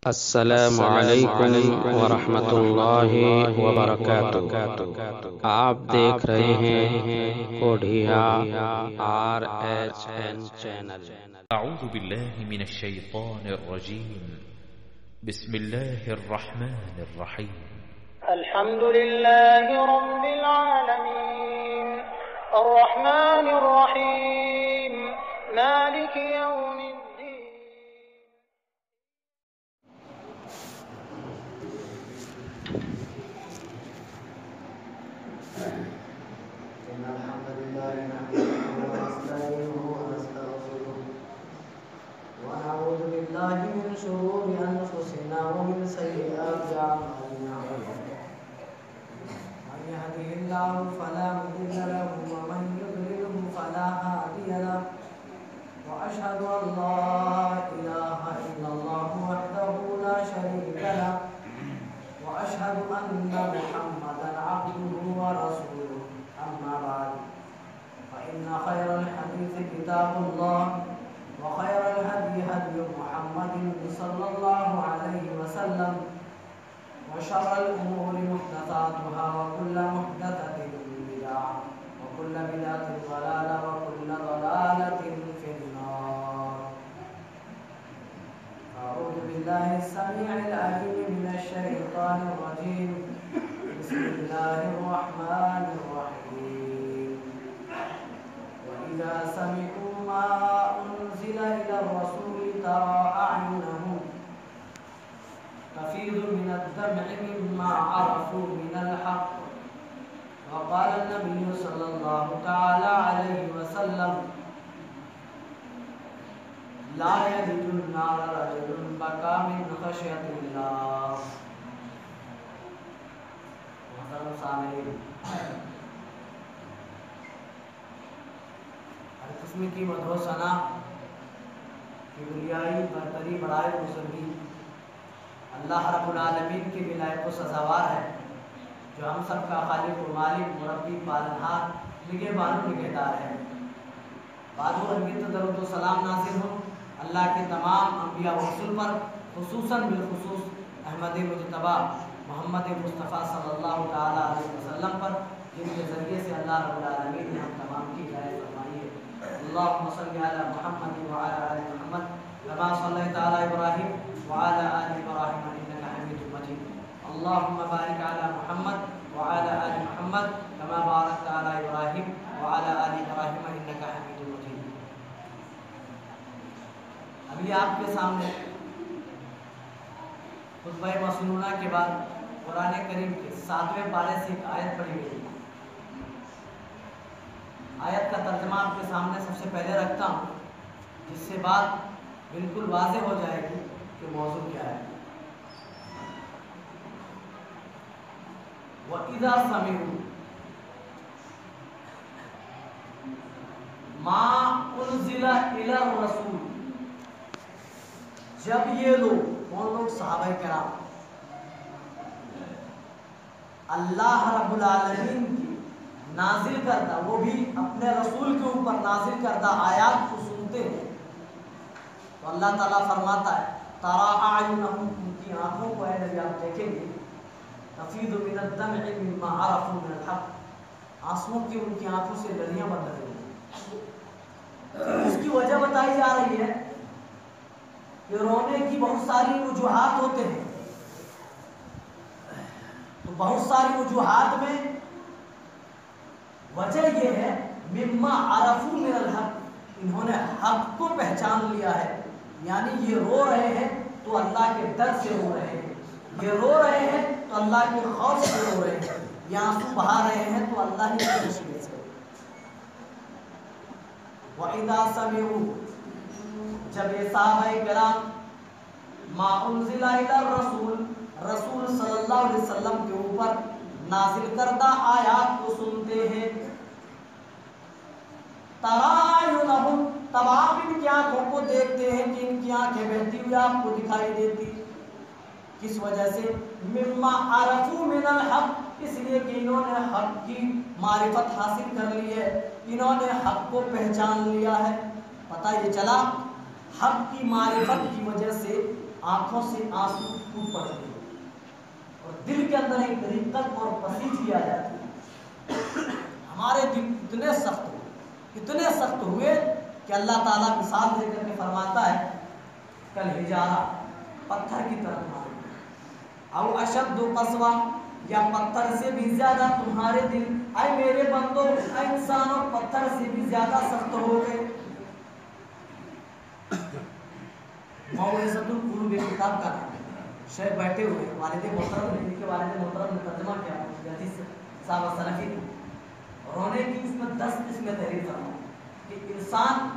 السلام علیکم ورحمۃ اللہ وبرکاتہ۔ آپ دیکھ رہے ہیں کوڈھیا RHN چینل۔ اعوذ باللہ من الشیطان الرجیم، بسم اللہ الرحمن الرحیم۔ الحمد للہ رب العالمین الرحمن الرحیم مالک یوم الدین۔ إن الحمد لله نحمده ونستعينه ونستغفره ونعوذ بالله من شرور أنفسنا ومن سيئات أعمالنا، من يهده الله فلا مضل له ومن يضلله فلا هادي له، وأشهد أن لا إله إلا الله وحده لا شريك له، وأشهد أن محمدا عبده ورسوله، أما بعد فإن خير الحديث كتاب الله، وخير الهدي هدي محمد صلى الله عليه وسلم، وشر الأمور محدثاتها وكل محدثة بدعة وكل بدعة ضلالة وكل ضلالة في النار. أعوذ بالله السميع العليم من الشيطان الرجيم، بسم الله الرحمن الرحيم. وإذا سمعوا ما أنزل إلى الرسول ترى أعينهم تفيض من الدمع مما عرفوا من الحق، وقال النبي صلى الله تعالى عليه وسلم: لا يلج النار رجل بكى من خشية الله. محترم سامعین، ہر قسم کی مدح و ثنا کی بلیائی برتری بڑائی بزرگی اللہ رب العالمین کی ولایت و سزاوار ہے، جو ہم سب کا خالق و مالک، مربی، پالنہار، نگہبان و نگہدار ہے۔ بعد و انگت درود و سلام نازل ہو اللہ کے تمام انبیاء و رسول پر، خصوصاً بالخصوص احمد مجتبیٰ محمد مصطفیٰ صلی اللہ تعالیٰ علیہ وسلم پر، جن کے ذریعے سے اللہ رب العالمین نے ہم تمام کی ہدایت فرمائی ہے۔ اللہم صلی علی محمد وعلی آل محمد کما صلیت علی ابراہیم وعلی آل ابراہیم انک حمید مجید۔ اللہم بارک علی محمد وعلی آل محمد کما بارکت علی ابراہیم وعلی آل ابراہیم انک حمید مجید۔ ابھی آپ کے سامنے خطبہ مسنونہ کے بعد قرآن کریم کے 7ویں پارے سے ایک آیت پڑھی گئی۔ آیت کا ترجمہ آپ کے سامنے سب سے پہلے رکھتا ہوں، جس سے بات بالکل واضح ہو جائے گی کہ موضوع کیا ہے۔ وَإِذَا سَمِعُوا مَا أُنزِلَ إِلَى الرَّسُولِ، جب یہ لوگ، کون لوگ؟ صحابہ کرام، اللہ رب العالمین کی نازل کردہ، وہ بھی اپنے رسول کے اوپر نازل کردہ آیات کو سنتے ہیں تو اللہ تعالیٰ فرماتا ہے تَرَىٰ أَعْيُنَهُمْ، ان کی آنکھوں کو اے نبی آپ دیکھیں گے، تَفِيضُ مِنَ الدَّمْعِ مِمَّا عَرَفُوا مِنَ الْحَقِّ، آنسوؤں کی ان کی آنکھوں سے لڑیاں بن رہی ہیں۔ اس کی وجہ بتائی جا رہی ہے کہ رونے کی بہت ساری وجوہات ہوتے ہیں، تو بہت ساری وجوہات میں وجہ یہ ہے مما عرفوا من الحق، انہوں نے حق کو پہچان لیا ہے، یعنی یہ رو رہے ہیں تو اللہ کے ڈر سے رو رہے ہیں، یہ رو رہے ہیں تو اللہ کے خوف سے رو رہے ہیں، یہ آنسو بہا رہے ہیں تو اللہ ہی کی خوشی سے۔ وَإِذَا سَمِعُوا، جب یہ صحابہ کرام ما انزل الی الرسول، رسول صلی اللہ علیہ وسلم کے اوپر نازل کردہ آیات کو سنتے ہیں، تَرَىٰ أَعْيُنَهُمْ، تب آپ ان کی آنکھوں کو دیکھتے ہیں کہ ان کی آنکھیں بہتی ہوئی آپ کو دکھائی دیتی، کس وجہ سے؟ مما عرفوا من الحق، اس لیے کہ انہوں نے حق کی معرفت حاصل کر لی ہے، انہوں نے حق کو پہچان لیا ہے۔ پتہ یہ چلا حق کی معرفت کی وجہ سے آنکھوں سے آنسو ٹوٹ پڑتے ہیں اور دل کے اندر ایک رقت اور پسیجی آ جاتی ہے. ہمارے دل اتنے سخت ہوئے کہ اللہ تعالیٰ مثال دے کر کے فرماتا ہے کل حجارہ پتھر کی طرح مارے او اشد قسوہ یا پتھر سے بھی زیادہ تمہارے دل اے میرے بندو اے انسانوں پتھر سے بھی زیادہ سخت ہو گئے. موعظۃ القلوب کتاب کا شیخ بیٹھے ہوئے والد محترم نے ان کے والد محترم نے ترجمہ کیا حدیث صاحب سلفی رونے کی اس میں 10 قسمیں تحریر فرمائی کہ انسان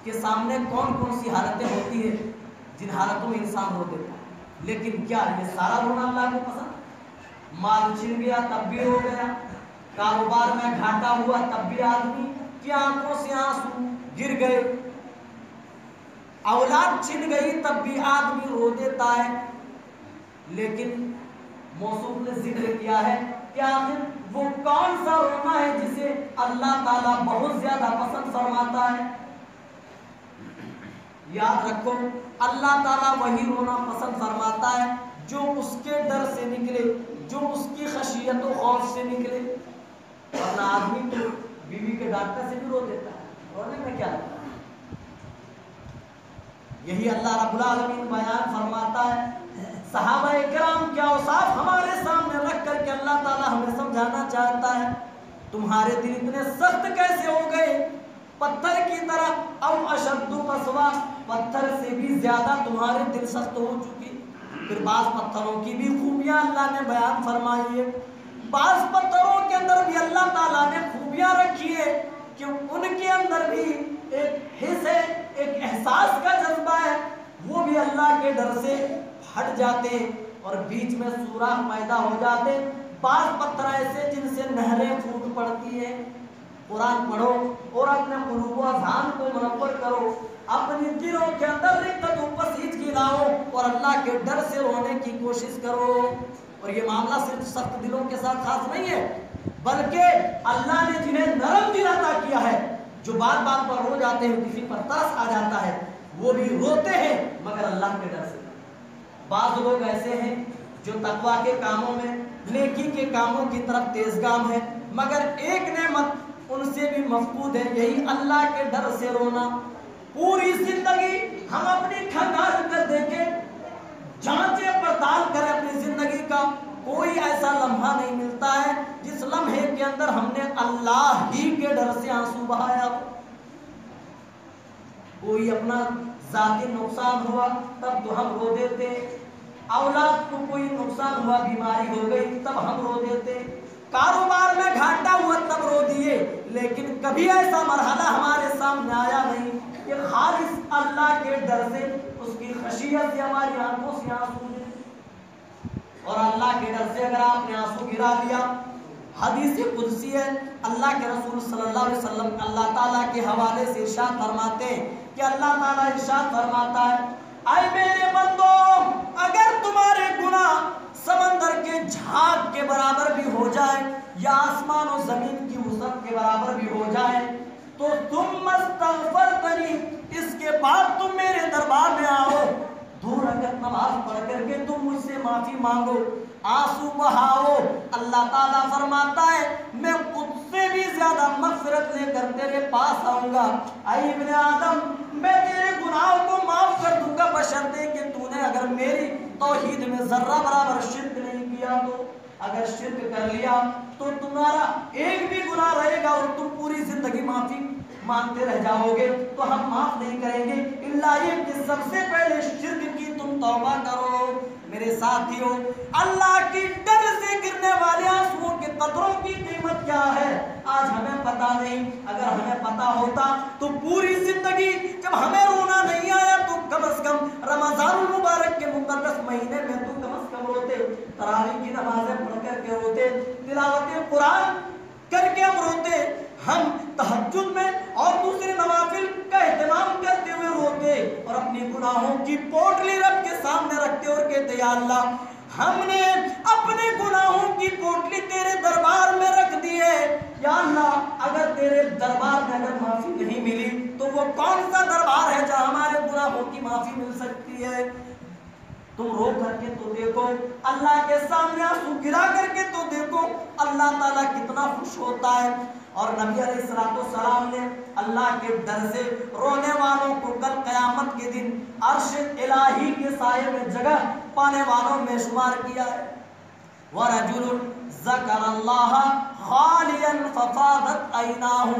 کے سامنے کون کون سی حالتیں ہوتی ہیں جن حالتوں میں انسان رو دیتا ہے. لیکن کیا یہ سارا رونا اللہ کو پسند؟ مال چھن گیا تب بھی رو گیا, کاروبار میں گھاٹا ہوا تب بھی آدمی کی آنکھوں سے آنسو گر گئے, اولاد چھن گئی تب بھی آدمی رو دیتا ہے. لیکن موصوف نے ذکر کیا ہے کہ آخر وہ کون سا رونا ہے جسے اللہ تعالیٰ بہت زیادہ پسند فرماتا ہے؟ یاد رکھو اللہ تعالیٰ وہی رونا پسند فرماتا ہے جو اس کے ڈر سے نکلے, جو اس کی خشیت و خوف سے نکلے. ورنہ آدمی تو بیوی کے ڈاکٹر سے بھی رو دیتا ہے, رونے میں کیا لگتا ہے؟ یہی اللہ رب العالمین بیان فرماتا ہے. صحابہ کرام کیا اوصاف ہمارے سامنے رکھ کر کے اللہ تعالیٰ ہمیں سمجھانا چاہتا ہے. تمہارے دل اتنے سخت کیسے ہو گئے پتھر کی طرح او اشد قسوہ, پتھر سے بھی زیادہ تمہارے دل سخت ہو چکی. پھر بعض پتھروں کی بھی خوبیاں اللہ نے بیان فرمائی ہے. بعض پتھروں کے اندر بھی اللہ تعالیٰ نے خوبیاں رکھی ہے کہ ان کے اندر بھی ایک حس ہے, ایک احساس کا جذبہ ہے, وہ بھی اللہ کے ڈر سے ہٹ جاتے اور بیچ میں سوراخ پیدا ہو جاتے. بعض پتھر ایسے جن سے نہریں پھوٹ پڑتی ہیں. قرآن پڑھو اور اپنے قلوب و اذہان کو منور کرو, اپنی دلوں کے اندر رقت و پسیجگی لاؤ اور اللہ کے ڈر سے رونے کی کوشش کرو. اور یہ معاملہ صرف سخت دلوں کے ساتھ خاص نہیں ہے, بلکہ اللہ نے جنہیں نرم دل عطا کیا ہے, جو بات بات پر رو جاتے ہیں, کسی پر ترس آ جاتا ہے, وہ بھی روتے ہیں مگر اللہ کے ڈر سے. بعض لوگ ایسے ہیں جو تقویٰ کے کاموں میں, نیکی کے کاموں کی طرف تیزگام ہے, مگر ایک نعمت ان سے بھی مفقود ہے, یہی اللہ کے ڈر سے رونا. پوری زندگی ہم اپنی کھنگال کر دیکھیں, جانچے پڑتال کریں اپنی زندگی کا, کوئی ایسا لمحہ نہیں ملتا ہے جس لمحے کے اندر ہم نے اللہ ہی کے ڈر سے آنسو بہایا ہو. کوئی اپنا ذاتی نقصان ہوا تب تو ہم رو دیتے, اولاد کو کوئی نقصان ہوا, بیماری ہو گئی تب ہم رو دیتے, کاروبار میں گھاٹا ہوا تب رو دیے. لیکن کبھی ایسا مرحلہ ہمارے سامنے آیا نہیں کہ خالص اللہ کے ڈر سے, اس کی خشیت سے ہماری آنکھوں سے آنسو گرے. اور اللہ کے ڈر سے اگر آپ نے آنسو گرا لیا, حدیث قدسی ہے, اللہ کے رسول صلی اللہ علیہ وسلم اللہ تعالیٰ کے حوالے سے ارشاد فرماتے ہیں کہ اللہ تعالیٰ ارشاد فرماتا ہے اے میرے بندو اگر تمہارے گناہ سمندر کے جھاگ کے برابر بھی ہو جائے یا آسمان و زمین کی وسعت کے برابر بھی ہو جائے تو تم استغفرتنی, اس کے بعد تم میرے دربار میں آؤ, 2 رکعت نماز پڑھ کر کے تم مجھ سے معافی مانگو, آنسو بہاؤ, اللہ تعالیٰ فرماتا ہے میں خود سے بھی زیادہ مغفرت لے کر تیرے پاس آؤں گا. اے ابن آدم میں تیرے گناہوں کو معاف کر دوں گا بشرطے کہ تو نے اگر میری توحید میں ذرہ برابر شرک نہیں کیا تو. اگر شرک کر لیا تو تمہارا ایک بھی گناہ رہے گا اور تم پوری زندگی معافی مانگتے رہ جاؤ گے تو ہم معاف نہیں کریں گے, الا یہ کہ سب سے پہلے شرک کی تم توبہ کرو. میرے ساتھیوں, اللہ کی ڈر سے گرنے والے آنسوؤں کے قطروں کی قیمت کیا ہے آج ہمیں پتا نہیں. اگر ہمیں پتا ہوتا تو پوری زندگی جب ہمیں رونا نہیں آیا تو کم از کم رمضان المبارک کے مقدس مہینے میں تو کم از کم روتے, تراویح کی نمازیں پڑھ کر کے روتے, تلاوت قرآن کر کے ہم روتے, ہم تہجد میں اور دوسرے نوافل کا اہتمام کرتے ہوئے روتے اور اپنی گناہوں کی پوٹلی رب کے سامنے رکھتے اور کہتے یا اللہ ہم نے اپنے گناہوں کی پوٹلی تیرے دربار میں رکھ دی ہے, یا اللہ اگر تیرے دربار میں اگر معافی نہیں ملی تو وہ کون سا دربار ہے جہاں ہمارے گناہوں کی معافی مل سکتی ہے. تم رو کر کے تو دیکھو، اللہ کے سامنے آنسو گرا کر کے تو دیکھو، اللہ تعالیٰ کتنا خوش ہوتا ہے۔ اور نبی علیہ السلام نے اللہ کے ڈر سے رونے والوں کو کل قیامت کے دن عرش الہی کے سائے میں جگہ پانے والوں میں شمار کیا ہے۔ وَرَجُلٌ ذَكَرَ اللَّهَ خَالِيًا فَفَاضَتْ عَيْنَاهُ۔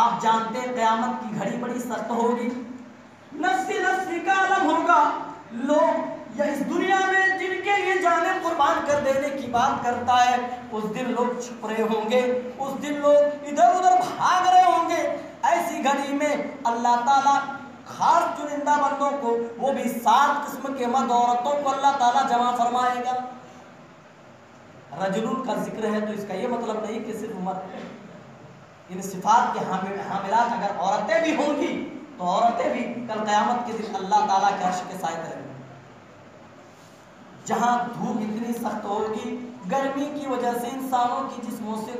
آپ جانتے ہیں قیامت کی گھڑی بڑی سخت ہوگی، نفسی نفسی کا عالم ہوگا۔ لوگ یا اس دنیا میں جن کے لیے جانیں قربان کر دینے کی بات کرتا ہے، اس دن لوگ چھپ رہے ہوں گے، اس دن لوگ ادھر ادھر بھاگ رہے ہوں گے۔ ایسی گھڑی میں اللہ تعالیٰ خاص چنندہ بندوں کو، وہ بھی 7 قسم کے مرد عورتوں کو اللہ تعالیٰ جمع فرمائے گا۔ رجلون کا ذکر ہے تو اس کا یہ مطلب نہیں کہ صرف مرد ہے، ان صفات کے حاملات اگر عورتیں بھی ہوں گی تو عورتیں بھی کل قیامت کے دن اللہ تعالیٰ کے عرش کے سائے تلے ہوں گی۔ جہاں دھوپ اتنی سخت ہوگی، گرمی کی وجہ سے انسانوں کی جسموں سے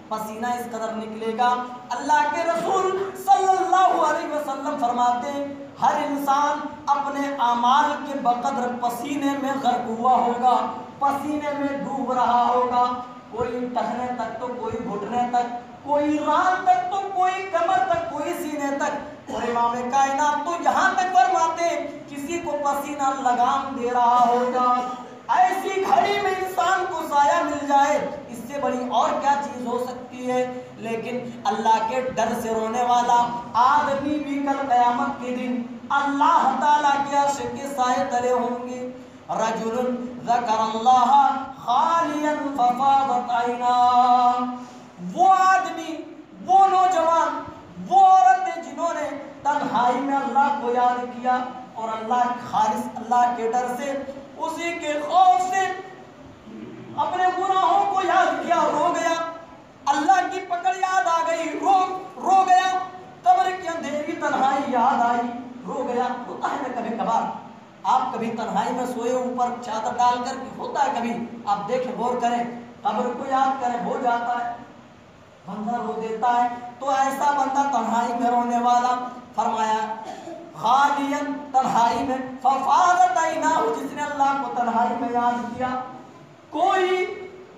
پسینہ اس قدر نکلے گا، اللہ کے رسول صلی اللہ علیہ وسلم فرماتے ہیں ہر انسان اپنے اعمال کے بقدر پسینے میں غرق ہوا ہوگا، پسینے میں ڈوب رہا ہوگا، کوئی ٹخنے تک تو کوئی گھٹنے تک، کوئی ران تک تو کوئی کمر تک، کوئی سینے تک، اور امام کائنات تو یہاں تک فرماتے کسی کو پسینہ لگام دے رہا ہوگا۔ ایسی گھڑی میں انسان کو سایہ مل جائے، اس سے بڑی اور کیا چیز ہو سکتی ہے؟ لیکن اللہ کے ڈر سے رونے والا آدمی بھی کل قیامت کے دن اللہ تعالیٰ کے عرش کے سائے تلے ہوں گے۔ رجل ذکر اللہ خالیا ففاضت عیناہ، وہ آدمی، وہ نوجوان، وہ عورتیں جنہوں نے تنہائی میں اللہ کو یاد کیا اور اللہ خالص اللہ کے ڈر سے، اسی کے خوف سے اپنے گناہوں کو یاد کیا، رو گیا، اللہ کی پکڑ یاد آ گئی، رو گیا، قبر کی اندھیری تنہائی یاد آئی، رو گیا۔ ہوتا ہے نا کبھی کبھار، آپ کبھی تنہائی میں سوئے اوپر چادر ڈال کر کے، ہوتا ہے کبھی آپ دیکھیں غور کریں، قبر کو یاد کریں، ہو جاتا ہے، بندہ رو دیتا ہے۔ تو ایسا بندہ تنہائی میں رونے والا، فرمایا خالین، تنہائی میں، ففاضت عیناہ، جس نے اللہ کو تنہائی میں یاد کیا، کوئی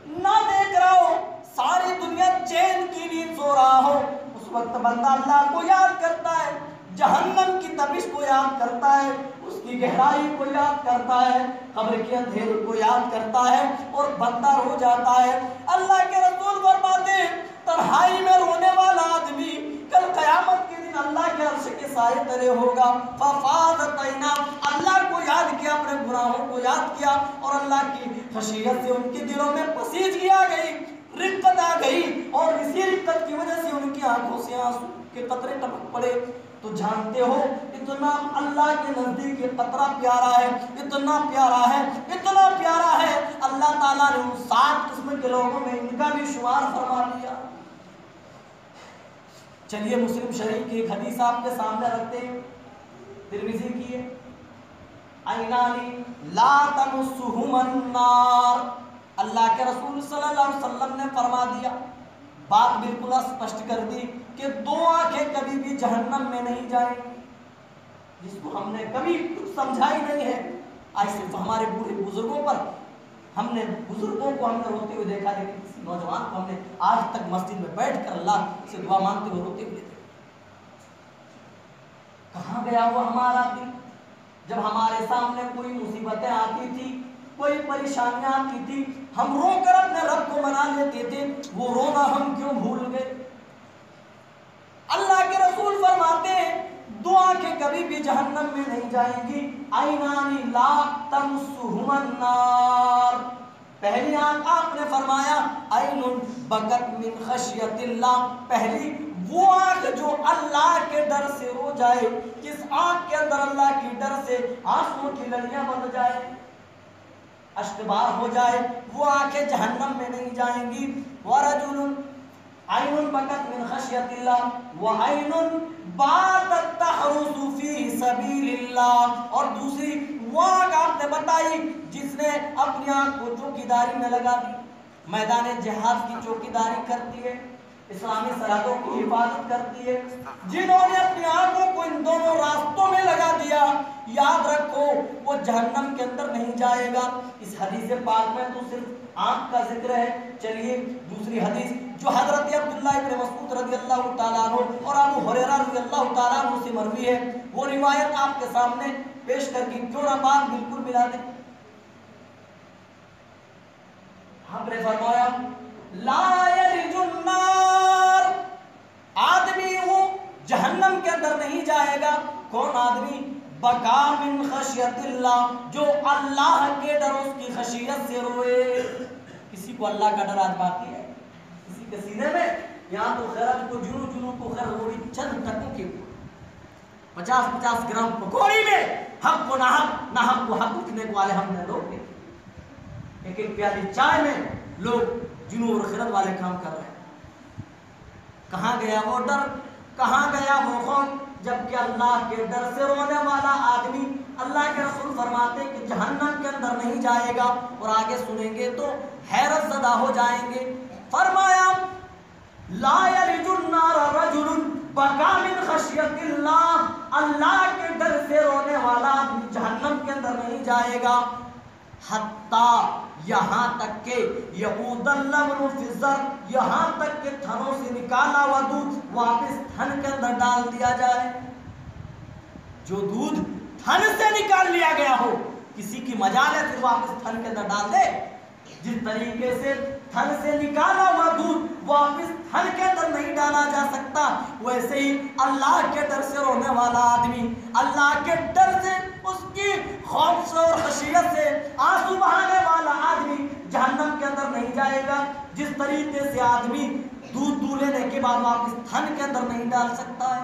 نہ دیکھ رہا ہو، ساری دنیا چین کی نیند سو رہا ہو، اس وقت بندہ اللہ کو یاد کرتا ہے، جہنم کی تپش کو یاد کرتا ہے، اس کی گہرائی کو یاد کرتا ہے، قبر کے اندھیرے کو یاد کرتا ہے، اور بندہ رو جاتا ہے۔ اللہ کے رسول فرماتے ہیں تنہائی میں رونے والا آدمی کل قیامت کے دن اللہ کے عرش کے سائے تلے ہوگا۔ ففاضت عیناہ، اللہ کو یاد کیا، اپنے گناہوں کو یاد کیا، اور اللہ کی خشیت سے ان کے دلوں میں پسیجگی آ گئی، رقت آ گئی، اور اسی رقت کی وجہ سے ان کی آنکھوں سے آنسو کے قطرے ٹپک پڑے۔ تو جانتے ہو اتنا اللہ کے نزدیک یہ قطرہ پیارا ہے، اتنا پیارا ہے، اتنا پیارا ہے، اللہ تعالیٰ نے ان 7 قسم کے لوگوں میں ان کا بھی شمار فرما دیا۔ چلیے مسلم شریف کی ایک حدیث آپ کے سامنے رکھتے ہیں، ترمذی کی ہے، عینانی لا تمسہما النار، اللہ کے رسول صلی اللہ علیہ وسلم نے فرما دیا، بات بالکل اسپشٹ کر دی کہ 2 آنکھیں کبھی بھی جہنم میں نہیں جائیں، جس کو ہم نے کبھی کچھ سمجھائی نہیں ہے۔ آج صرف ہمارے بوڑھے بزرگوں پر، ہم نے بزرگوں کو ہم نے روتے ہوئے دیکھا، لیکن کسی نوجوان کو ہم نے آج تک مسجد میں بیٹھ کر اللہ سے دعا مانگتے ہوئے روتے ہوئے دیکھا۔ کہاں گیا وہ ہمارا دل جب ہمارے سامنے کوئی مصیبتیں آتی تھی، کوئی پریشانیاں آتی تھی، ہم رو کر اپنے رب کو منا لیتے تھے، وہ رونا ہم کیوں بھول گئے؟ اللہ کے رسول فرماتے ہیں 2 آنکھیں کبھی بھی جہنم میں نہیں جائیں گی، عینانی لا تمسہما النار، پہلی آنکھ آپ نے فرمایا عین بکت من خشیت اللہ، پہلی وہ آنکھ جو اللہ کے ڈر سے رو جائے، جس آنکھ کے اندر اللہ کی ڈر سے آنسوں کی لڑیاں بن جائے، اشتبار ہو جائے، وہ آنکھیں جہنم میں نہیں جائیں گی۔ ورجل عین بکت من خشیت اللہ وعین باتت تحرس فی سبیل اللہ، اور دوسری وہ آنکھ آپ نے بتائی جس نے اپنی آنکھ کو چوکیداری میں لگا دی، میدان جہاد کی چوکیداری کرتی ہے، اسلامی سرحدوں کی حفاظت کرتی ہے۔ جنہوں نے اپنی آنکھوں کو ان دونوں راستوں میں لگا دیا، یاد رکھو وہ جہنم کے اندر نہیں جائے گا۔ اس حدیث پاک میں تو صرف آنکھ کا ذکر ہے۔ چلیے دوسری حدیث جو حضرت عبداللہ ابن مسعود رضی اللہ تعالیٰ عنہ اور ابو ہریرہ رضی اللہ تعالیٰ عنہ سے مروی ہے، وہ روایت آپ کے سامنے پیش کر کے کیوں نہ بات بالکل ملا دیں۔ آپ نے فرمایا لا یلج النار، آدمی وہ جہنم کے اندر نہیں جائے گا۔ کون آدمی؟ بکا من خشیت اللہ، جو اللہ کے ڈر اس کی خشیت سے روئے۔ کسی کو اللہ کا ڈر آج باقی ہے؟ کسی کے سینے میں؟ یہاں تو خیرت کو جنو کو خیر ہوئی چند تکوں کے 50 گرام پکوڑی میں حق کو ناحق کو حق اٹھنے والے ہم نے لوگ ایک پیالی چائے میں لوگ جنو اور خیرت والے کام کر رہے ہیں۔ کہاں گیا وہ ڈر؟ کہاں گیا وہ خوف؟ جبکہ اللہ کے ڈر سے رونے والا آدمی، اللہ کے رسول فرماتے کہ جہنم کے اندر نہیں جائے گا۔ اور آگے سنیں گے تو حیرت زدہ ہو جائیں گے۔ فرمایا لا یلج النار رجل بکا من خشیت اللہ، اللہ کے ڈر سے رونے والا آدمی جہنم کے اندر نہیں جائے گا، حتیٰ یہاں تک کہ یعود اللبن فی الزر، یہاں تک کہ تھنوں سے نکالا ہوا دودھ واپس تھن کے اندر ڈال دیا جائے۔ جو دودھ تھن سے نکال لیا گیا ہو، کسی کی مجال ہے پھر واپس تھن کے اندر ڈال دے؟ جس طریقے سے تھن سے نکالا ہوا دودھ واپس تھن کے اندر نہیں ڈالا جا سکتا، ویسے ہی اللہ کے ڈر سے رونے والا آدمی، اللہ کے ڈر سے اس کی خوف سے اور خشیت سے آنسو بہانے والا آدمی جہنم کے اندر نہیں جائے گا۔ جس طریقے سے آدمی دودھ لینے کے بعد واپس تھن کے اندر نہیں ڈال سکتا ہے۔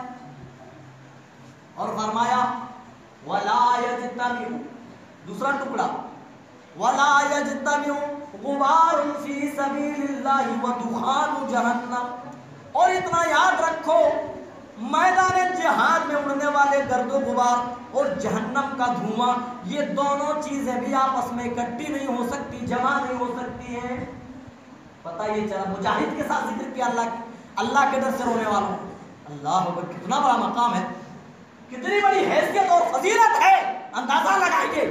اور فرمایا ولا یجتمع، دوسرا ٹکڑا، ولا یجتمع غبار فی سبیل اللہ ودخان جہنم، اور اتنا یاد رکھو میدان جہاد میں اڑنے والے گرد و غبار اور جہنم کا دھواں، یہ دونوں چیزیں بھی آپس میں اکٹھی نہیں ہو سکتی، جمع نہیں ہو سکتی ہیں۔ پتہ یہ چلا مجاہد کے ساتھ ذکر کیا اللہ کے ڈر سے رونے والوں۔ اللہ اکبر، کتنا بڑا مقام ہے، کتنی بڑی حیثیت اور فضیلت ہے، اندازہ لگائیے۔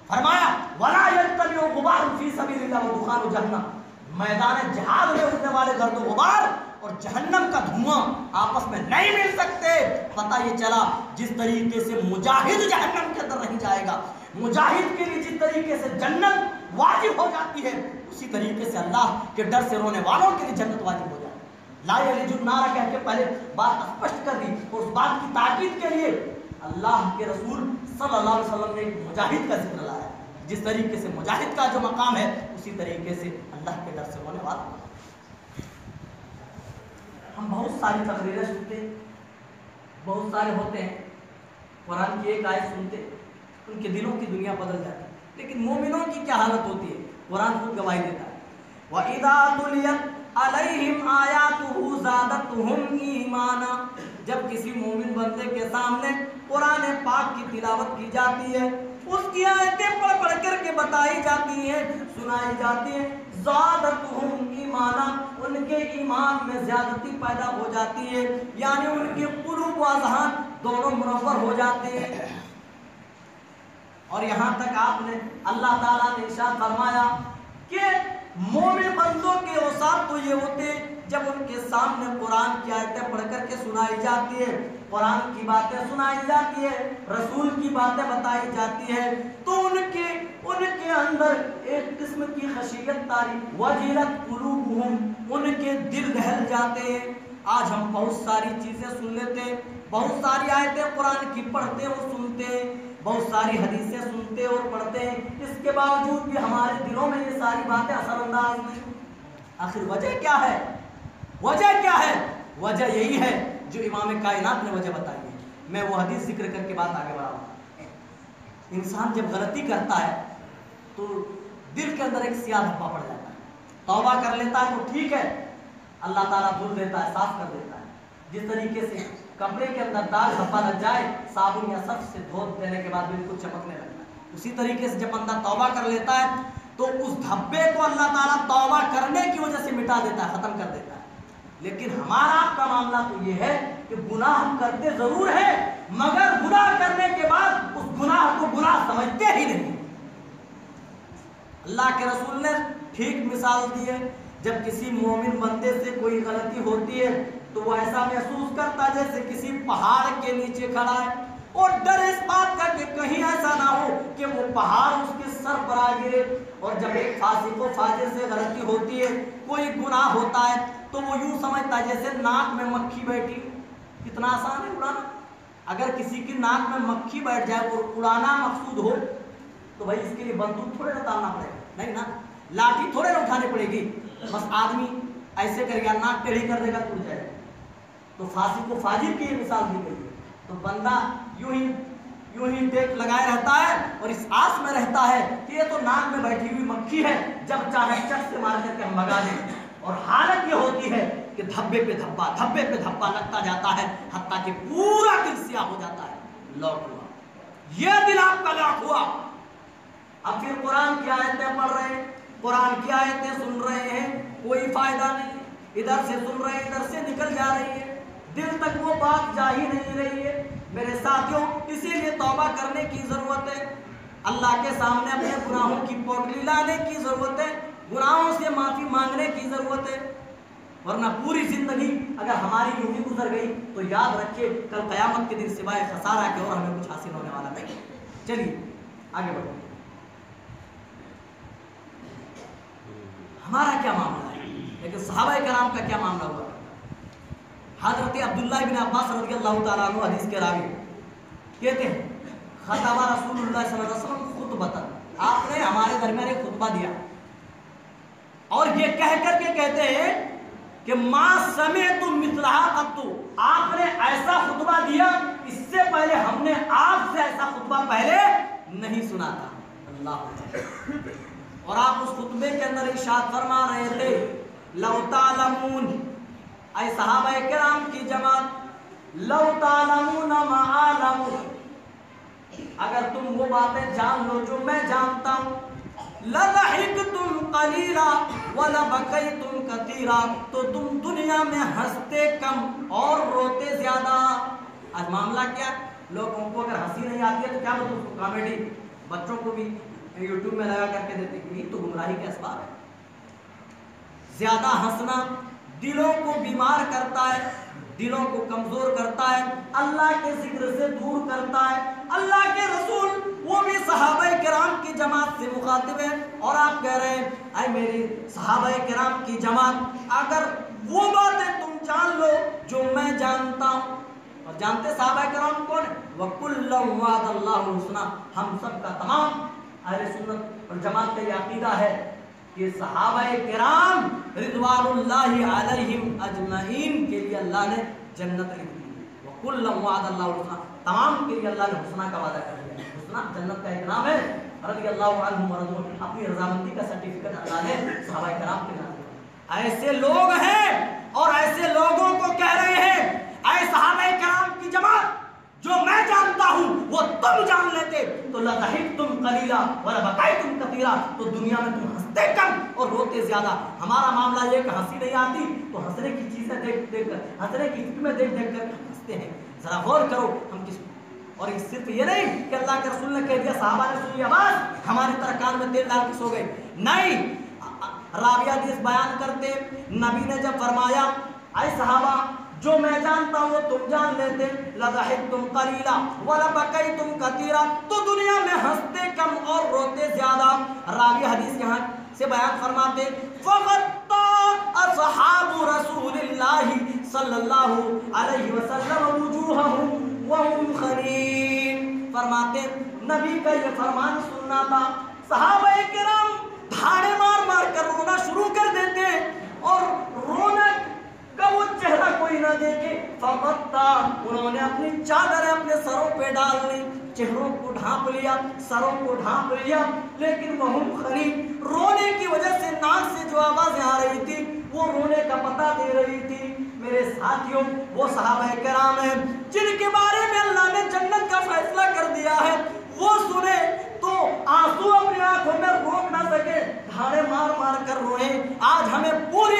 فرمایا ولا یجتمع غبار فی سبیل اللہ ودخان جہنم، میدان جہاد میں اڑنے والے گرد و غبار اور جہنم کا دھواں آپس میں نہیں مل سکتے۔ پتہ یہ چلا جس طریقے سے مجاہد جہنم کے اندر نہیں جائے گا، مجاہد کے لیے جس طریقے سے جنت واجب ہو جاتی ہے، اسی طریقے سے اللہ کے ڈر سے رونے والوں کے لیے جنت واجب ہو جاتی ہے۔ لا یلج النار کہہ کے پہلے بات اسپشٹ کر دی، اور اس بات کی تاکید کے لیے اللہ کے رسول صلی اللہ علیہ وسلم نے ایک مجاہد کا ذکر لایا۔ جس طریقے سے مجاہد کا جو مقام ہے، اسی طریقے سے اللہ کے ڈر سے ہونے والا۔ ہم بہت ساری تقریریں سنتے، بہت سارے ہوتے ہیں، قرآن کی ایک آیت سنتے ان کے دلوں کی دنیا بدل جاتی ہے، لیکن مومنوں کی کیا حالت ہوتی ہے؟ قرآن خود گواہی دیتا ہے وَإِذَا تُلِيَتْ عَلَيْهِمْ آيَاتُهُ زَادَتْهُمْ إِيمَانًا، جب کسی مومن بندے کے سامنے قرآن پاک کی تلاوت کی جاتی ہے، اس کی آیتیں پڑھ کر کے بتائی جاتی ہیں، سنائی جاتی ہیں، زادتہم ایمانا، ان کے ایمان میں زیادتی پیدا ہو جاتی ہے، یعنی ان کے قلوب و اذہان دونوں منور ہو جاتے ہیں۔ اور یہاں تک آپ نے اللہ تعالیٰ نے ارشاد فرمایا کہ مومن بندوں کے اوصاف تو یہ ہوتے جب ان کے سامنے قرآن کی آیتیں پڑھ کر کے سنائی جاتی ہے، قرآن کی باتیں سنائی جاتی ہے، رسول کی باتیں بتائی جاتی ہے، تو ان کے اندر ایک قسم کی خشیت طاری، وجلت قلوبہم، ان کے دل دہل جاتے ہیں۔ آج ہم بہت ساری چیزیں سن لیتے ہیں، بہت ساری آیتیں قرآن کی پڑھتے اور سنتے ہیں، بہت ساری حدیثیں سنتے اور پڑھتے ہیں، اس کے باوجود بھی ہمارے دلوں میں یہ ساری باتیں اثر انداز نہیں۔ آخر وجہ کیا ہے؟ وجہ کیا ہے؟ وجہ یہی ہے جو امام کائنات نے وجہ بتائی ہے۔ میں وہ حدیث ذکر کر کے بات آگے بڑھاؤں۔ انسان جب غلطی کرتا ہے تو دل کے اندر ایک سیاہ دھبا پڑ جاتا ہے، توبہ کر لیتا ہے تو ٹھیک ہے، اللہ تعالیٰ دھل دیتا ہے، صاف کر دیتا ہے۔ جس طریقے سے کپڑے کے اندر داغ دھبا لگ جائے، صابن یا سرف سے دھو دینے کے بعد بالکل چمکنے لگتا ہے، اسی طریقے سے جب بندہ توبہ کر لیتا ہے تو اس دھبے کو اللہ تعالیٰ توبہ کرنے کی وجہ سے مٹا دیتا ہے، ختم کر دیتا ہے۔ لیکن ہمارا آپ کا معاملہ تو یہ ہے کہ گناہ ہم کرتے ضرور ہیں مگر گناہ کرنے کے بعد اس گناہ کو گناہ سمجھتے ہی نہیں۔ اللہ کے رسول نے ٹھیک مثال دی ہے، جب کسی مومن بندے سے کوئی غلطی ہوتی ہے تو وہ ایسا محسوس کرتا جیسے کسی پہاڑ کے نیچے کھڑا ہے، اور ڈر اس بات کا کہ کہیں ایسا نہ ہو کہ وہ پہاڑ اس کے سر پر آ گرے۔ اور جب ایک فاسق و فاجر سے غلطی ہوتی ہے، کوئی گناہ ہوتا ہے، تو وہ یوں سمجھتا ہے جیسے ناک میں مکھی بیٹھی۔ کتنا آسان ہے اڑانا۔ اگر کسی کی ناک میں مکھی بیٹھ جائے اور اڑانا مقصود ہو تو بھائی اس کے لیے بندوق تھوڑے نہ تارنا پڑے گا، نہیں نا، لاٹھی تھوڑے نہ اٹھانی پڑے گی، بس آدمی ایسے کرے گا، ناک ٹیڑھی کر دے گا، ٹوٹ جائے گا۔ تو فاسق و فاجر کی یہ مثال دی گئی ہے۔ تو بندہ یوں ہی ٹیک لگائے رہتا ہے اور اس آس میں رہتا ہے کہ یہ تو ناک میں بیٹھی ہوئی مکھی ہے، جب چاہے چٹ سے مار کر کے ہم بگا دیں۔ اور حالت یہ ہوتی ہے کہ دھبے پہ دھبا لگتا جاتا ہے، حتیٰ کہ پورا دل سیاہ ہو جاتا ہے۔ لاک ہوا، یہ دل آپ کا لاک ہوا۔ اب پھر قرآن کی آیتیں پڑھ رہے ہیں، قرآن کی آیتیں سن رہے ہیں، کوئی فائدہ نہیں، ادھر سے سن رہے ہیں ادھر سے نکل جا رہی ہے، دل تک وہ بات جا ہی نہیں رہی ہے۔ میرے ساتھیوں، اسی لیے توبہ کرنے کی ضرورت ہے، اللہ کے سامنے اپنے گناہوں کی پوٹلی لانے کی ضرورت ہے، گناہوں سے معافی مانگنے کی ضرورت ہے، ورنہ پوری زندگی اگر ہماری یوں ہی گزر گئی تو یاد رکھیے کل قیامت کے دن سوائے خسارہ کے اور ہمیں کچھ حاصل ہونے والا نہیں۔ چلیے آگے بڑھو، ہمارا کیا معاملہ ہے، لیکن صحابہ کرام کا کیا معاملہ ہوا؟ حضرت عبداللہ بن عباس رضی اللہ تعالیٰ عنہ حدیث کے راوی کہتے ہیں خطب رسول اللہ صلی اللہ علیہ وسلم خطبۃ، آپ نے ہمارے درمیان ایک خطبہ دیا اور یہ کہہ کر کے کہتے ہیں کہ ما سمعت مثلھا قط، آپ نے ایسا خطبہ دیا اس سے پہلے ہم نے آپ سے ایسا خطبہ پہلے نہیں سنا تھا۔ اللہ، اور آپ اس خطبے کے اندر ارشاد فرما رہے تھے لو تعلمون، اے صحابہ کرام کی جماعت، لو تعلمون ما اعلم، اگر تم وہ باتیں جان لو جو میں جانتا ہوں، لضحکتم قلیلا ولبکیتم کثیرا، تو تم دنیا میں ہنستے کم اور روتے زیادہ۔ آج معاملہ کیا، لوگوں کو اگر ہنسی نہیں آتی ہے تو کیا بولتے اس کو کامیڈی، بچوں کو بھی یوٹیوب میں لگا کر کے دیتے کہ یہ تو گمراہی کا اسباب ہے۔ زیادہ ہنسنا دلوں کو بیمار کرتا ہے، دلوں کو کمزور کرتا ہے، اللہ کے ذکر سے دور کرتا ہے۔ اللہ کے رسول وہ بھی صحابہ کرام کی جماعت سے مخاطب ہیں اور آپ کہہ رہے ہیں اے میری صحابہ کرام کی جماعت، اگر وہ باتیں تم جان لو جو میں جانتا ہوں، اور جانتے صحابہ کرام کون ہیں؟ وَكُلًّا وَعَدَ اللَّهُ الْحُسْنَىٰ، ہم سب کا تمام اہل سنت اور جماعت کا یہ عقیدہ ہے کہ صحابہ کرام رضوان اللہ علیہم اجمعین کے لیے اللہ نے جنت لکھ دی ہے۔ وَكُلًّا وَعَدَ اللَّهُ الْحُسْنَىٰ، تمام کے لیے اللہ نے حسنہ کا وعدہ کر دیا ہے۔ حسنہ جنت کا ایک نام ہے، رضی اللہ عنہم ورضوا، اپنی رضامندی کا سرٹیفکیٹ اللہ نے صحابہ کرام کے نام دیا۔ ایسے لوگ ہیں اور ایسے لوگوں کو کہہ رہے ہیں اے صحابہ کرام کی جماعت، جو میں جانتا ہوں وہ تم جان لیتے تو لضحکتم قلیلا ولبکیتم کثیرا، تو دنیا میں تم ہنستے کم اور روتے زیادہ۔ ہمارا معاملہ یہ کہ ہنسی نہیں آتی تو ہنسنے کی چیزیں دیکھ دیکھ کر، ہنسنے کی فلمیں دیکھ دیکھ کر ہنستے ہیں۔ ذرا غور کرو ہم کس، اور صرف یہ نہیں کہ اللہ کے رسول نے کہہ دیا صحابہ نے سنی آواز ہماری طرح کان میں تیل ڈال کے سو گئے، نہیں، راوی حدیث بیان کرتے نبی نے جب فرمایا اے صحابہ جو میں جانتا ہوں وہ تم جان لیتے، لضحکتم قلیلا ولبکیتم کثیرا، تو دنیا میں ہنستے کم اور روتے زیادہ۔ راوی حدیث یہاں سے بیان فرماتے فغطا اصحاب رسول اللہ صلی اللہ علیہ وسلم وجوہہم وہم خرین، فرماتے نبی کا یہ فرمان سننا تھا، صحابہ کرام دھاڑے مار مار کر رونا شروع کر دیتے اور رونا کا وہ چہرہ کوئی نہ دیکھے، فغطا، انہوں نے اپنی چادریں اپنے سروں پہ ڈال لی، چہروں کو ڈھانپ لیا، سروں کو ڈھانپ لیا، لیکن وہم خرین، رونے کی وجہ سے ناک سے جو آوازیں آ رہی تھی وہ رونے کا پتہ دے رہی تھی۔ میرے ساتھیوں، وہ صحابہ کرام ہیں جن کے بارے میں اللہ نے جنت کا فیصلہ کر دیا ہے، وہ سنے تو آنسو اپنی آنکھوں میں روک نہ سکے، دھاڑے مار مار کر روئے۔ آج ہمیں پوری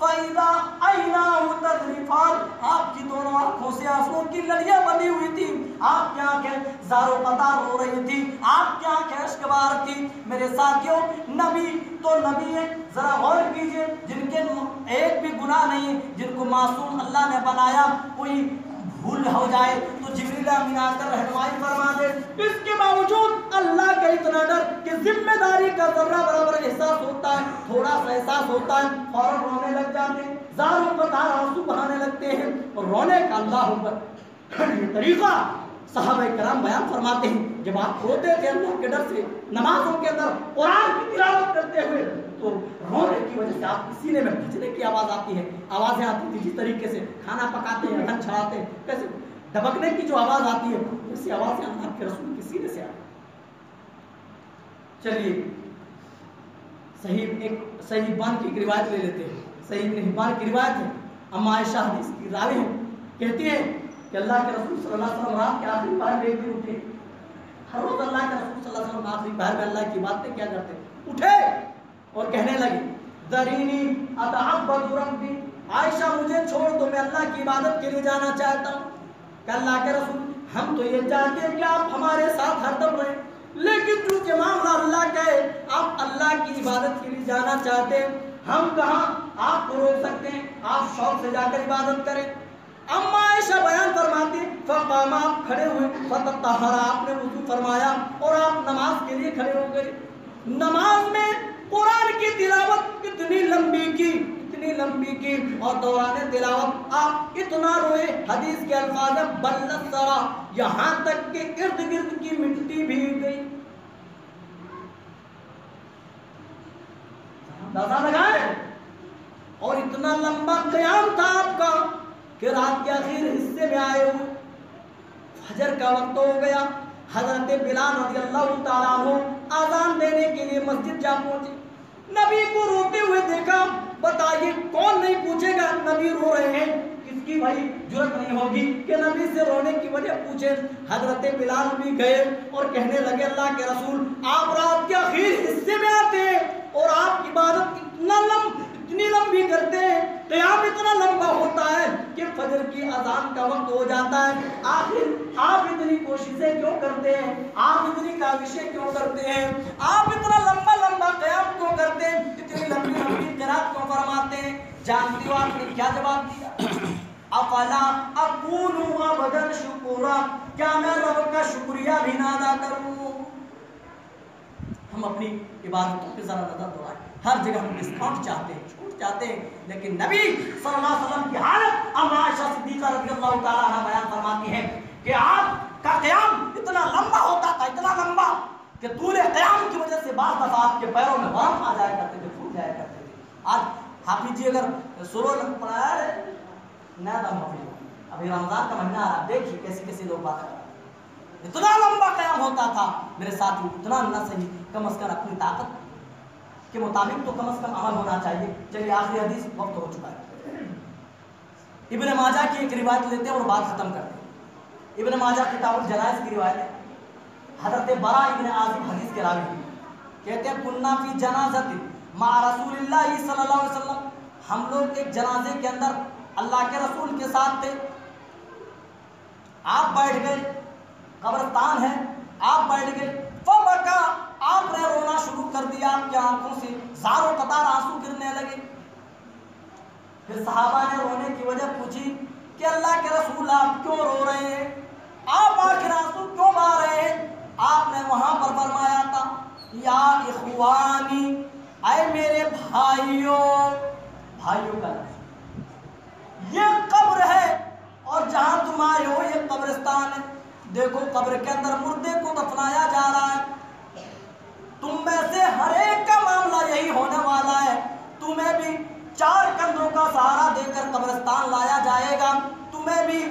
فَإِذَا عَيْنَاهُ تَذْرِفَانِ، آپ کی دونوں آنکھوں سے آنسوؤں کی لڑیاں بندھی ہوئی تھی، آپ کی آنکھیں زار و قطار ہو رہی تھی، آپ کی آنکھیں اشک بار تھی۔ میرے ساتھیوں، نبی تو نبی ہے، ذرا غور کیجئے، جن کے ایک بھی گناہ نہیں، جن کو معصوم اللہ نے بنایا، کوئی بھول ہو جائے تو جبریل امین آ کر رہنمائی فرما دے، اس کے باوجود اللہ کا اتنا ڈر کہ ذمہ داری کا ذرہ برابر احساس ہوتا ہے، تھوڑا سا احساس ہوتا ہے، فوراً رونے لگ جاتے ہیں، زار و قطار آنسو بہانے لگتے ہیں، اور رونے کا اللہ اکبر یہ طریقہ صحابہ کرام بیان فرماتے ہیں، جب آپ روتے تھے اللہ کے ڈر سے نمازوں کے اندر قرآن کی تلاوت کرتے ہوئے، تو رونے کی وجہ سے آپ کے سینے میں کھچنے کی آواز آتی ہے، آوازیں آتی تھی جس طریقے سے کھانا پکاتے ہیں، ڈھن چھڑاتے ہیں، کیسے دبکنے کی جو آواز آتی ہے اسی آوازیں اللہ کے رسول کے سینے سے آتی ہے۔ چلیے صحیح بان کی ایک روایت لے لیتے ہیں، صحیح ابن حبان کی روایت ہے، اما عائشہ حدیث کی راوی ہیں، کہتی ہے کہ اللہ کے رسول صلی اللہ علیہ وسلم رات کے آخری پہر میں ایک دن اٹھے، ہر روز اللہ کے رسول صلی اللہ علیہ وسلم آخری پہر میں اللہ کی باتیں کیا کرتے، اٹھے اور کہنے لگے ذرینی اتعبد ربی، عائشہ مجھے چھوڑ دو، میں اللہ کی عبادت کے لیے جانا چاہتا ہوں۔ کہ اللہ کے رسول ہم تو یہ چاہتے ہیں کہ آپ ہمارے ساتھ ہر دم رہیں، لیکن چونکہ معاملہ اللہ کا ہے، آپ اللہ کی عبادت کے لیے جانا چاہتے ہیں، ہم کہاں آپ کو روک سکتے ہیں، آپ شوق سے جا کر عبادت کریں۔ اما عائشہ بیان فرماتی فقام، آپ کھڑے ہوئے، فتطہر، آپ نے وضو فرمایا اور آپ نماز کے لیے کھڑے ہو گئے۔ نماز میں قرآن کی تلاوت اتنی لمبی کی اور دوران تلاوت آپ اتنا روئے، حدیث کے الفاظ ہے بلت سرا، یہاں تک کہ ارد گرد کی مٹی بھیگ گئی۔ اندازہ لگائیں، اور اتنا لمبا قیام تھا آپ کا کہ رات کے آخر حصے میں آئے ہوئے، فجر کا وقت ہو گیا، حضرت بلال رضی اللہ تعالیٰ عنہ اذان دینے کے لیے مسجد جا پہنچے، نبی کو روتے ہوئے دیکھا، بتائیے کون نہیں پوچھے گا نبی رو رہے ہیں، کس کی بھائی جرت نہیں ہوگی کہ نبی سے رونے کی وجہ پوچھے۔ حضرت بلال بھی گئے اور کہنے لگے اللہ کے رسول آپ رات کے آخر حصے میں آتے ہیں اور آپ عبادت اتنی لمبی کرتے ہیں، قیام اتنا لمبا ہوتا ہے کہ فجر کی اذان کا وقت ہو جاتا ہے، آخر آپ اتنی کوششیں کیوں کرتے ہیں، آپ اتنی کاوشیں کیوں کرتے ہیں، آپ اتنا لمبا قیام کیوں کرتے ہیں، اتنی لمبی قرات کیوں فرماتے ہیں؟ جانتی ہو آپ نے کیا جواب دیا؟ افلا اکون عبدا شکورا، کیا میں رب کا شکریہ بھی نہ ادا کروں؟ ہم اپنی عبادتوں پہ ذرا نظر دوڑائیں، ہر جگہ ہم ڈسکاؤنٹ چاہتے ہیں، چھوٹ چاہتے ہیں، لیکن نبی صلی اللہ علیہ وسلم کی حالت اما عائشہ صدیقہ رضی اللہ تعالیٰ عنہ بیان فرماتی ہے کہ آپ کا قیام اتنا لمبا ہوتا تھا، اتنا لمبا کہ طول قیام کی وجہ سے بعض دفعہ آپ کے پیروں میں ورم آ جایا کرتے تھے، پھول جایا کرتے تھے۔ آج حافظ جی اگر سرو پڑھایا ہے نیا دم ابھی رمضان کا مہینہ آ رہا، دیکھیے کیسے لوگ بات کر رہے ہیں، اتنا لمبا قیام ہوتا تھا میرے ساتھی، اتنا نہ صحیح، کم از کم اپنی طاقت کے مطابق تو کم از کم عمل ہونا چاہیے۔ چلیے آخری حدیث، وقت ہو چکا ہے، ابن ماجہ کی ایک روایت لیتے ہیں اور بات ختم کرتے ہیں۔ ابن ماجہ کتاب الجنائز کی روایت ہے، حضرت برا ابن عازب حدیث کے راوی کہتے ہیں کننا فی جنازت مع رسول اللہ صلی اللہ علیہ وسلم، ہم لوگ ایک جنازے کے اندر اللہ کے رسول کے ساتھ تھے، آپ بیٹھ گئے، قبرستان ہے، آپ بیٹھ گئے، فبکا، آپ نے رونا شروع کر دیا، آپ کی آنکھوں سے زار و قطار آنسو گرنے لگے۔ پھر صحابہ نے رونے کی وجہ پوچھی کہ اللہ کے رسول آپ کیوں رو رہے ہیں، آپ آخر آنسو کیوں بہا رہے ہیں؟ آپ نے وہاں پر فرمایا تھا یا اخوانی، اے میرے بھائیوں کا یہ قبر ہے اور جہاں تم آئے ہو یہ قبرستان ہے، دیکھو قبر کے اندر مردے کو دفنایا جا رہا ہے، تم میں سے ہر ایک کا معاملہ یہی ہونے والا ہے، تمہیں بھی 4 کندھوں کا سہارا دے کر قبرستان لایا جائے گا، تمہیں بھی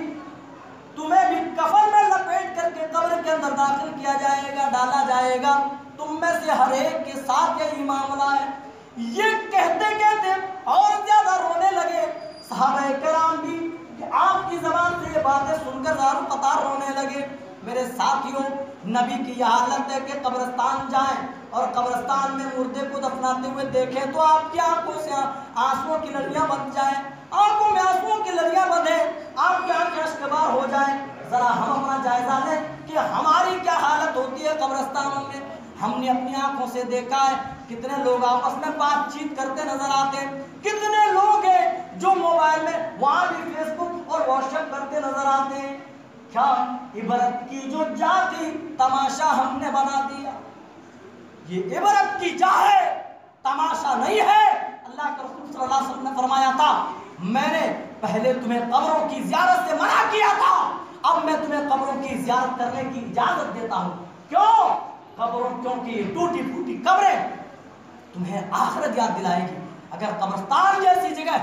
کفن میں لپیٹ کر کے قبر کے اندر داخل کیا جائے گا، ڈالا جائے گا، تم میں سے ہر ایک کے ساتھ یہی معاملہ ہے۔ یہ کہتے کہتے اور زیادہ رونے لگے صحابہ کرام بھی، کہ آپ کی زبان سے یہ باتیں سن کر زار و قطار رونے لگے۔ میرے ساتھیوں، نبی کی یہ حالت ہے کہ قبرستان جائیں، اور قبرستان میں مردے کو دفناتے ہوئے دیکھیں تو آپ کی آنکھوں سے آنسوؤں کی لڑیاں بند جائیں، آنکھوں میں آنسوؤں کی لڑیاں بندھیں، آپ کی آنکھیں اشکبار ہو جائیں۔ ذرا ہم اپنا جائزہ لیں کہ ہماری کیا حالت ہوتی ہے قبرستانوں میں۔ ہم نے اپنی آنکھوں سے دیکھا ہے کتنے لوگ آپس میں بات چیت کرتے نظر آتے ہیں، کتنے لوگ ہیں جو موبائل میں وہاں بھی فیس بک اور واٹس ایپ کرتے نظر آتے ہیں۔ کیا عبرت کی جو جا تھی تماشا ہم نے بنا دیا؟ یہ عبرت کی جا ہے، تماشا نہیں ہے۔ اللہ کے رسول صلی اللہ علیہ وسلم نے فرمایا تھا میں نے پہلے تمہیں قبروں کی زیارت سے منع کیا تھا، اب میں تمہیں قبروں کی زیارت کرنے کی اجازت دیتا ہوں۔ کیوں؟ قبروں کیونکہ یہ ٹوٹی پھوٹی قبریں تمہیں آخرت یاد دلائے گی۔ اگر قبرستان جیسی جگہ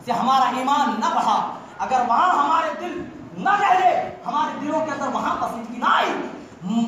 سے ہمارا ایمان نہ بڑھا، اگر وہاں ہمارے دل نہ گہرے، ہمارے دلوں کے اندر وہاں پسندگی نہ آئی،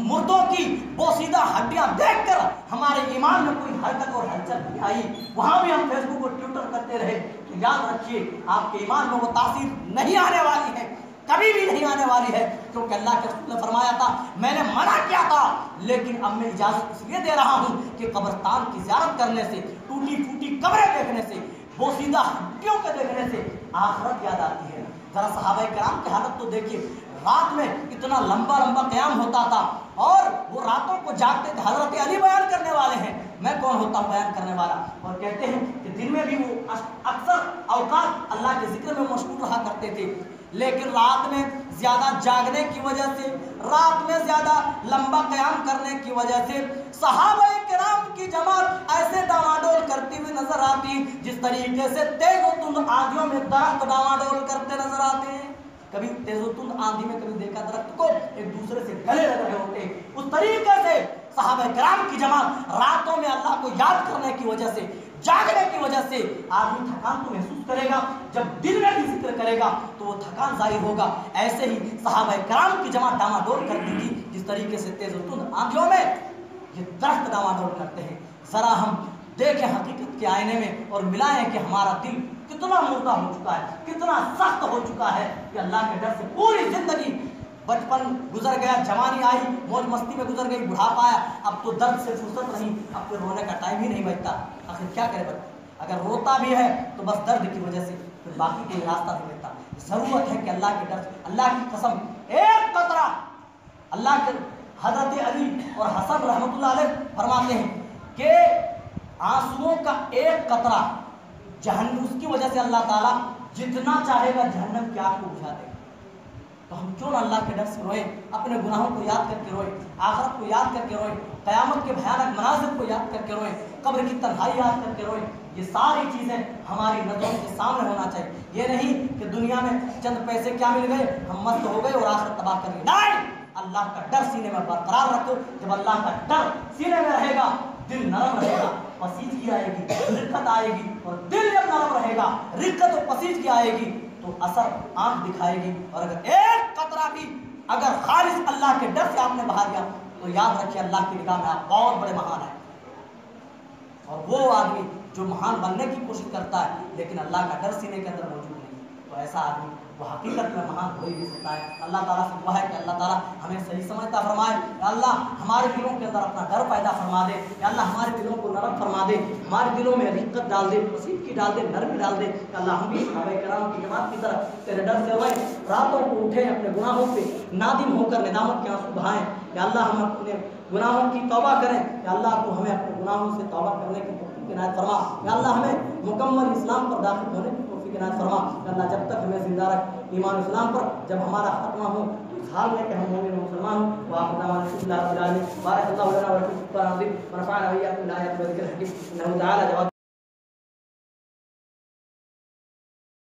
مردوں کی بوسیدہ ہڈیاں دیکھ کر ہمارے ایمان میں کوئی حرکت اور ہلچل نہیں آئی، وہاں بھی ہم فیس بک اور ٹویٹر کرتے رہے، تو یاد رکھیے آپ کے ایمان میں وہ تاثیر نہیں آنے والی ہے، کبھی بھی نہیں آنے والی ہے، کیونکہ اللہ کے رسول نے فرمایا تھا میں نے منع کیا تھا لیکن اب میں اجازت اس لیے دے رہا ہوں کہ قبرستان کی زیارت کرنے سے، ٹوٹی پھوٹی قبریں دیکھنے سے، بوسیدہ ہڈیوں کو دیکھنے سے آخرت یاد آتی ہے۔ ذرا صحابہ کرام کی حالت تو دیکھیے، رات میں اتنا لمبا لمبا قیام ہوتا تھا اور وہ راتوں کو جاگتے تھے۔ حضرت علی بیان کرنے والے ہیں، میں کون ہوتا ہوں بیان کرنے والا، اور کہتے ہیں کہ دن میں بھی وہ اکثر اوقات اللہ کے ذکر میں مشغول رہا کرتے تھے، لیکن رات میں زیادہ جاگنے کی وجہ سے، رات میں زیادہ لمبا قیام کرنے کی وجہ سے صحابہ کرام کی جماعت ایسے ڈاواڈول کرتی ہوئی نظر آتی جس طریقے سے تیز و تند آندھیوں میں درخت ڈاواڈول کرتے نظر آتے ہیں۔ کبھی تیز و تند آندھی میں کبھی دیکھا درخت کو ایک دوسرے سے گلے لگ رہے ہوتے ہیں، اس طریقے سے صحابہ کرام کی جماعت راتوں میں اللہ کو یاد کرنے کی وجہ سے، جاگنے کی وجہ سے آدمی تھکان تو محسوس کرے گا، جب دل میں بھی ذکر کرے گا تو وہ تھکان ظاہر ہوگا۔ ایسے ہی صحابہ کرام کی جماعت ڈاواڈول کرتی تھی جس طریقے سے تیز و تند آندھیوں میں یہ درخت ڈاواڈول کرتے ہیں۔ ذرا ہم دیکھیں حقیقت کے آئینے میں اور ملائیں کہ ہمارا دل کتنا مردہ ہو چکا ہے، کتنا سخت ہو چکا ہے کہ اللہ کے ڈر سے پوری زندگی، بچپن گزر گیا، جوانی آئی، موج مستی میں گزر گئی، بڑھاپا آیا، اب تو درد سے فرصت نہیں، اب تو رونے کا ٹائم ہی نہیں بچتا۔ آخر کیا کرے بچہ؟ اگر روتا بھی ہے تو بس درد کی وجہ سے، پھر باقی کوئی راستہ نہیں بچتا۔ ضرورت ہے کہ اللہ کے ڈر سے، اللہ کی قسم ایک قطرہ، اللہ کے حضرت علی اور حسن رحمۃ اللہ علیہ فرماتے ہیں کہ آنسوؤں کا ایک قطرہ جہنم، اس کی وجہ سے اللہ تعالیٰ جتنا چاہے گا جہنم کی آگ کو بجھا دے گا۔ تو ہم کیوں نہ اللہ کے ڈر سے روئیں، اپنے گناہوں کو یاد کر کے روئیں، آخرت کو یاد کر کے روئیں، قیامت کے بھیانک مناظر کو یاد کر کے روئیں، قبر کی تنہائی یاد کر کے روئیں۔ یہ ساری چیزیں ہماری نظروں کے سامنے ہونا چاہیے، یہ نہیں کہ دنیا میں چند پیسے کیا مل گئے ہم مست ہو گئے اور آخرت تباہ کر گئے۔ نہیں، اللہ کا ڈر سینے میں برقرار رکھو۔ جب اللہ کا ڈر سینے میں رہے گا دل نرم رہے گا، پسیجگی آئے گی، رقت آئے گی، اور دل جب نرم رہے گا، رقت اور پسیجگی آئے گی تو اثر آنکھ دکھائے گی۔ اور اگر ایک قطرہ بھی اگر خالص اللہ کے ڈر سے آپ نے بہا دیا تو یاد رکھیے اللہ کی نگاہ میں آپ بہت بڑے مہان ہیں۔ اور وہ آدمی جو مہان بننے کی کوشش کرتا ہے لیکن اللہ کا ڈر سینے کے اندر موجود نہیں، تو ایسا آدمی وہ حقیقت میں مہان ہو ہی نہیں سکتا ہے۔ اللہ تعالیٰ سے دعا ہے کہ اللہ تعالیٰ ہمیں صحیح سمجھتا فرمائے، یا اللہ ہمارے دلوں کے اندر اپنا ڈر پیدا فرما دے، یا اللہ ہمارے دلوں کو نرم فرما دے، ہمارے دلوں میں رقت ڈال دے، پسیدگی ڈال دے، نرمی ڈال دے، کہ اللہ ہم بھی صحابہ کرام کی جماعت کی طرح تیرے ڈر سے روئیں، راتوں کو اٹھیں، اپنے گناہوں پہ نادم ہو کر ندامت کے آنسو بہائیں، یا اللہ ہم اپنے گناہوں کی توبہ کریں، یا اللہ تو ہمیں اپنے گناہوں سے توبہ کرنے کی توفیق عنایت فرما، یا اللہ ہمیں مکمل اسلام پر داخل ہونے کی توفیق عنایت فرما، یا اللہ جب تک ہمیں زندہ رکھ ایمان اسلام پر، جب ہمارا خاتمہ ہو تو اس حال میں کہ ہم مومن و مسلمان ہوں۔ وآخر دعوانا الحمد للہ رب العالمین، بارک اللہ لنا ولکم فی القرآن العظیم ونفعنا وإياکم بالآیات والذکر الحکیم، انہ تعالی جواد